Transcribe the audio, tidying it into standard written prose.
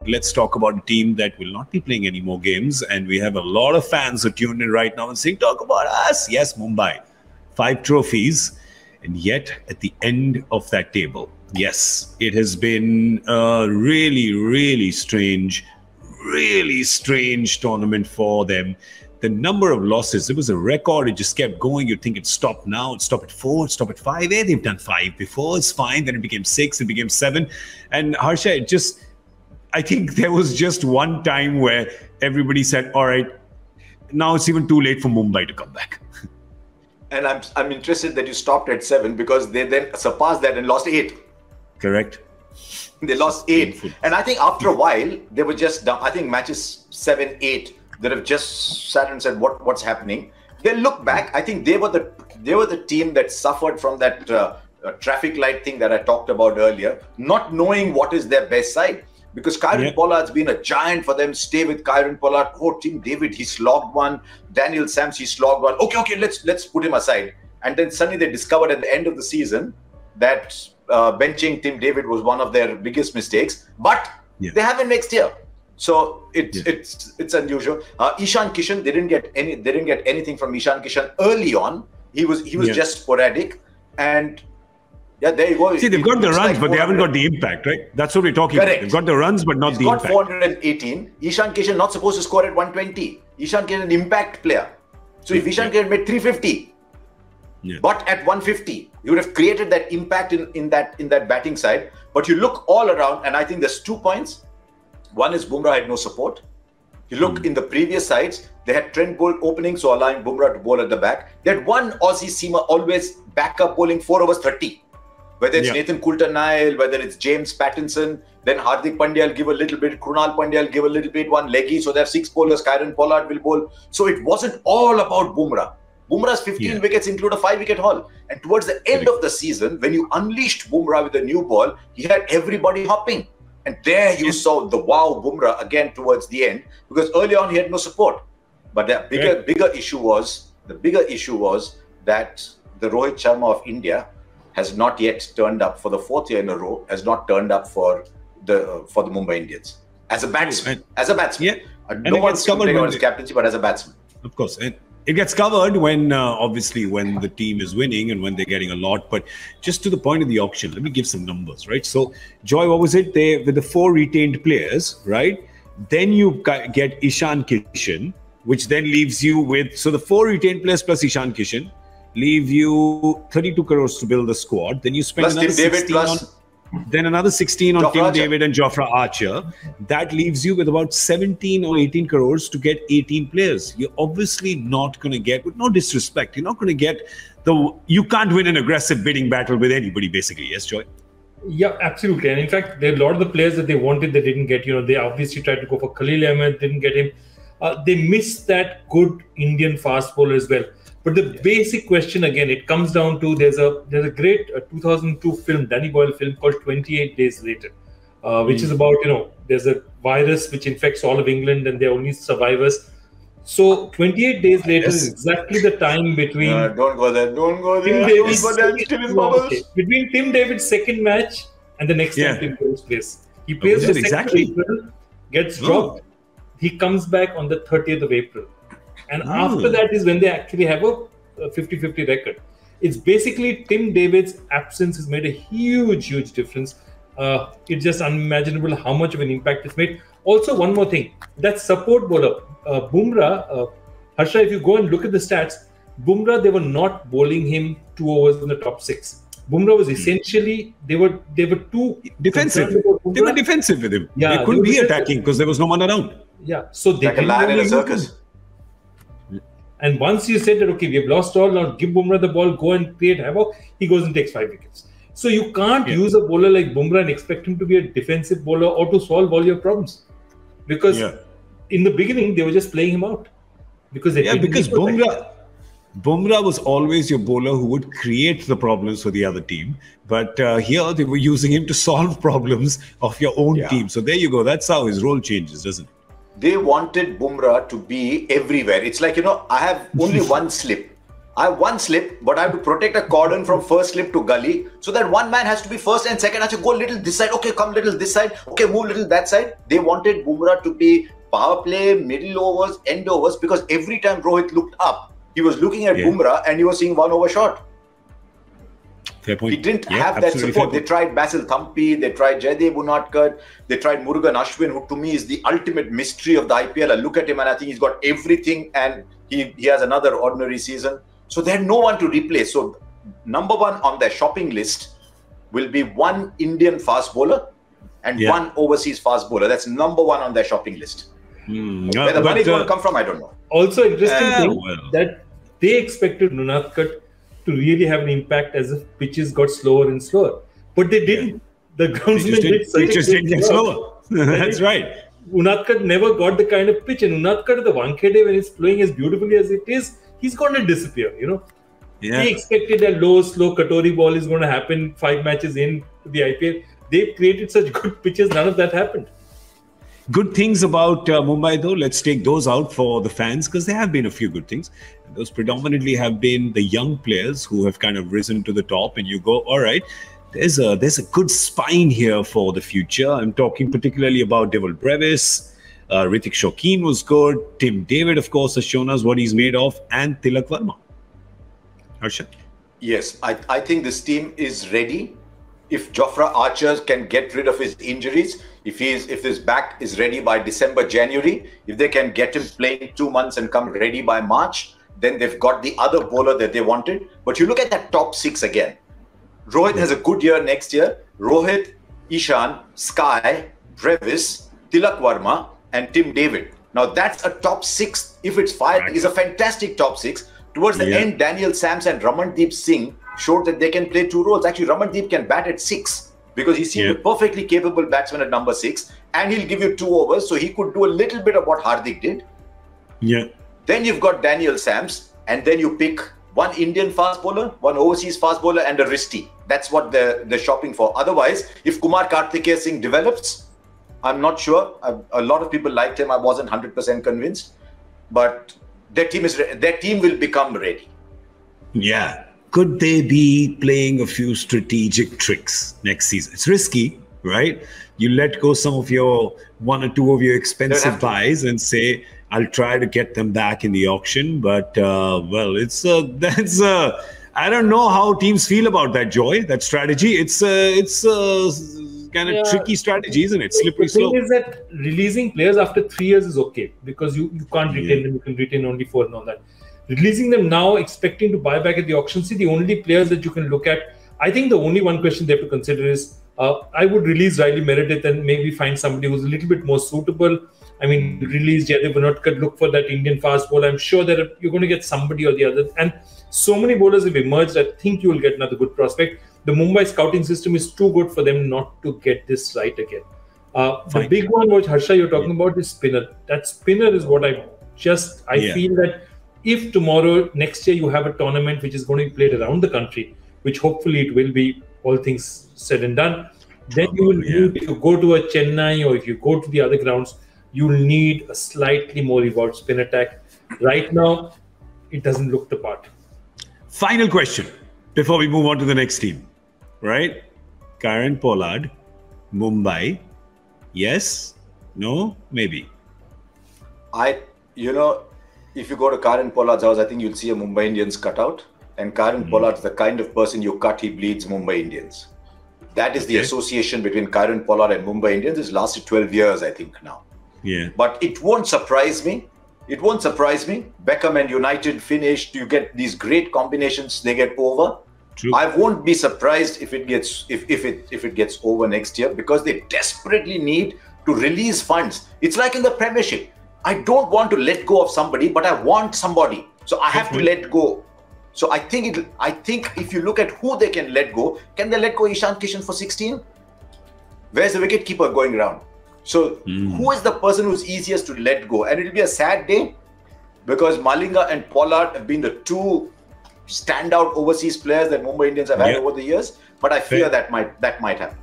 let's talk about a team that will not be playing any more games. And we have a lot of fans who tuned in right now and saying, talk about us. Yes, Mumbai. 5 trophies. And yet, at the end of that table, yes, it has been a really strange tournament for them. The number of losses, it was a record. It just kept going. You'd think it stopped now. It stopped at 4, it stopped at 5. Hey, they've done 5 before. It's fine. Then it became 6. It became 7. And Harsha, I think there was just one time where everybody said, all right, now it's even too late for Mumbai to come back. And I'm interested that you stopped at 7 because they then surpassed that and lost 8. Correct. They lost 8. And I think after a while, they were just done. I think matches 7, 8, that have just sat and said, what's happening? They look back. I think they were the team that suffered from that traffic light thing that I talked about earlier, not knowing what is their best side. Because Kieron Pollard's been a giant for them. Stay with Kieron Pollard. Oh, Tim David, he slogged one. Daniel Sams, he slogged one. Okay, let's put him aside. And then suddenly they discovered at the end of the season that benching Tim David was one of their biggest mistakes. But they have him next year. So it's unusual. Ishan Kishan, they didn't get anything from Ishan Kishan early on. He was just sporadic, and there you go. See, they've got the runs, but they haven't got the impact, right? That's what we're talking about. They've got the runs, but not the impact. He's got 418. Ishan Kishan not supposed to score at 120. Ishan Kishan an impact player. So if Ishan Kishan made 350, but at 150, you would have created that impact in that batting side. But you look all around, and I think there's 2 points. One is Bumrah had no support. You look in the previous sides, they had Trent Bolt opening, so allowing Bumrah to bowl at the back. They had one Aussie seamer always back up bowling 4 overs 30. Whether it's Nathan Coulter-Nile, whether it's James Pattinson, then Hardik Pandya will give a little bit, Krunal Pandya will give a little bit, one leggy. So they have 6 bowlers, Kieron Pollard will bowl. So it wasn't all about Bumrah. Bumrah's 15 wickets include a 5-wicket haul. And towards the end of the season, when you unleashed Bumrah with a new ball, he had everybody hopping. And there you saw the wow Bumrah again towards the end, because early on he had no support. But the bigger issue was that the Rohit Sharma of India has not yet turned up for the 4th year in a row, has not turned up for the Mumbai Indians as a batsman. No one's complaining about his captaincy, but as a batsman. Of course. And it gets covered when, obviously, when the team is winning and when they're getting a lot. But just to the point of the auction, let me give some numbers, right? So, Joy, what was it? With the 4 retained players, right? Then you get Ishan Kishan, which then leaves you with, so the 4 retained players plus Ishan Kishan leave you 32 crores to build the squad. Then you spend plus another 16 on... Then another 16 on Tim David and Jofra Archer. That leaves you with about 17 or 18 crores to get 18 players. You're obviously not going to get, with no disrespect, you're not going to get you can't win an aggressive bidding battle with anybody, basically. Yes, Joy? Yeah, absolutely. And in fact, there are a lot of the players that they wanted, they didn't get. They obviously tried to go for Khalil Ahmed, didn't get him. They missed that good Indian fast bowler as well. But the basic question, again, it comes down to there's a great 2002 film, Danny Boyle film called 28 Days Later, which is about, there's a virus which infects all of England and they're only survivors. So 28 days later is exactly the time between... don't go there. Between Tim David's second match and the next time Tim David plays. He plays the 2nd of April, gets dropped. He comes back on the 30th of April. And after that is when they actually have a 50-50 record. It's basically Tim David's absence has made a huge difference. It's just unimaginable how much of an impact it's made. Also, one more thing. That support bowler, Bumrah, Harsha, if you go and look at the stats, Bumrah, they were not bowling him 2 overs in the top 6. Bumrah was essentially, they were too defensive. They were defensive with him. Yeah, they couldn't be attacking because there was no one around. Yeah, so they like a lion in a circus. And once you said that, okay, we have lost all, now give Bumrah the ball, go and create havoc, he goes and takes 5 wickets. So you can't use a bowler like Bumrah and expect him to be a defensive bowler or to solve all your problems. Because in the beginning, they were just playing him out. Because Bumrah was always your bowler who would create the problems for the other team. But here, they were using him to solve problems of your own team. So there you go. That's how his role changes, doesn't it? They wanted Bumrah to be everywhere. It's like, I have only one slip. I have one slip, but I have to protect a cordon from first slip to gully. So that one man has to be first and second has to go little this side. Okay, come little this side. Okay, move little that side. They wanted Bumrah to be power play, middle overs, end overs, because every time Rohit looked up, he was looking at Bumrah and he was seeing one over shot. Fair point. He didn't have that support. They tried Basil Thampi, they tried Jaydev Unadkat, they tried Murugan Ashwin, who to me is the ultimate mystery of the IPL. I look at him and I think he's got everything, and he has another ordinary season. So they had no one to replace. So number one on their shopping list will be one Indian fast bowler and one overseas fast bowler. That's number one on their shopping list. Where the money is going to come from, I don't know. Also interesting thing that they expected Unadkat to really have an impact as if pitches got slower and slower. But they didn't. The groundsman didn't get slower. That's right. Unadkat never got the kind of pitch. And Unadkat, the Wankhede, when he's playing as beautifully as it is, he's going to disappear, you know. Yeah. They expected a low, slow Katori ball is going to happen 5 matches in the IPL. They created such good pitches. None of that happened. Good things about Mumbai, though. Let's take those out for the fans, because there have been a few good things. And those predominantly have been the young players who have kind of risen to the top. And you go, all right, there's a good spine here for the future. I'm talking particularly about Devil Brevis. Ritik Shokeen was good. Tim David, of course, has shown us what he's made of. And Tilak Verma. Harsha? Yes, I think this team is ready. If Jofra Archer can get rid of his injuries, if his back is ready by December, January, if they can get him playing 2 months and come ready by March, then they've got the other bowler that they wanted. But you look at that top 6 again. Rohit has a good year next year. Rohit, Ishan, Sky, Brevis, Tilak Verma, and Tim David. Now that's a top 6. If it's 5, is a fantastic top 6. Towards the end, Daniel Sams and Ramandeep Singh showed that they can play 2 roles. Actually, Ramandeep can bat at 6 because he seemed a perfectly capable batsman at number 6, and he'll give you 2 overs, so he could do a little bit of what Hardik did. Yeah. Then you've got Daniel Sams, and then you pick one Indian fast bowler, one overseas fast bowler, and a wristy. That's what they're shopping for. Otherwise, if Kumar Kartikeya Singh develops, I'm not sure. A lot of people liked him. I wasn't 100% convinced, but their team will become ready. Yeah. Could they be playing a few strategic tricks next season? It's risky, right? You let go some of your 1 or 2 of your expensive buys and say, I'll try to get them back in the auction. But, well, I don't know how teams feel about that, Joy, that strategy. It's kind of tricky strategy, isn't it? Slippery slope. The thing is that releasing players after 3 years is okay, because you can't retain them. You can retain only 4 and all that. Releasing them now, expecting to buy back at the auction. See, the only players that you can look at, I think the only one question they have to consider is, I would release Riley Meredith and maybe find somebody who's a little bit more suitable. I mean, release Jaydev Unadkat, look for that Indian fast bowler. I'm sure that you're going to get somebody or the other. And so many bowlers have emerged. I think you will get another good prospect. The Mumbai scouting system is too good for them not to get this right again. The big one, which Harsha, you're talking about, is spinner. That spinner is what I feel that if tomorrow, next year, you have a tournament which is going to be played around the country, which hopefully it will be, all things said and done, then you will need, if you go to a Chennai or if you go to the other grounds, you will need a slightly more evolved spin attack. Right now, it doesn't look the part. Final question before we move on to the next team, right? Kieron Pollard, Mumbai, yes, no, maybe. If you go to Kieron Pollard's house, I think you'll see a Mumbai Indians cutout. And Kieron Pollard's the kind of person you cut, he bleeds Mumbai Indians. That is the association between Kieron Pollard and Mumbai Indians. It's lasted 12 years, I think, now. Yeah. But it won't surprise me. It won't surprise me. Beckham and United finished. You get these great combinations. They get over. True. I won't be surprised if it gets gets over next year, because they desperately need to release funds. It's like in the Premiership. I don't want to let go of somebody, but I want somebody. So I have to let go. So I think if you look at who they can let go, can they let go Ishan Kishan for 16? Where's the wicketkeeper going around? So who is the person who's easiest to let go? And it'll be a sad day, because Malinga and Pollard have been the 2 standout overseas players that Mumbai Indians have had over the years. But I fear that might happen.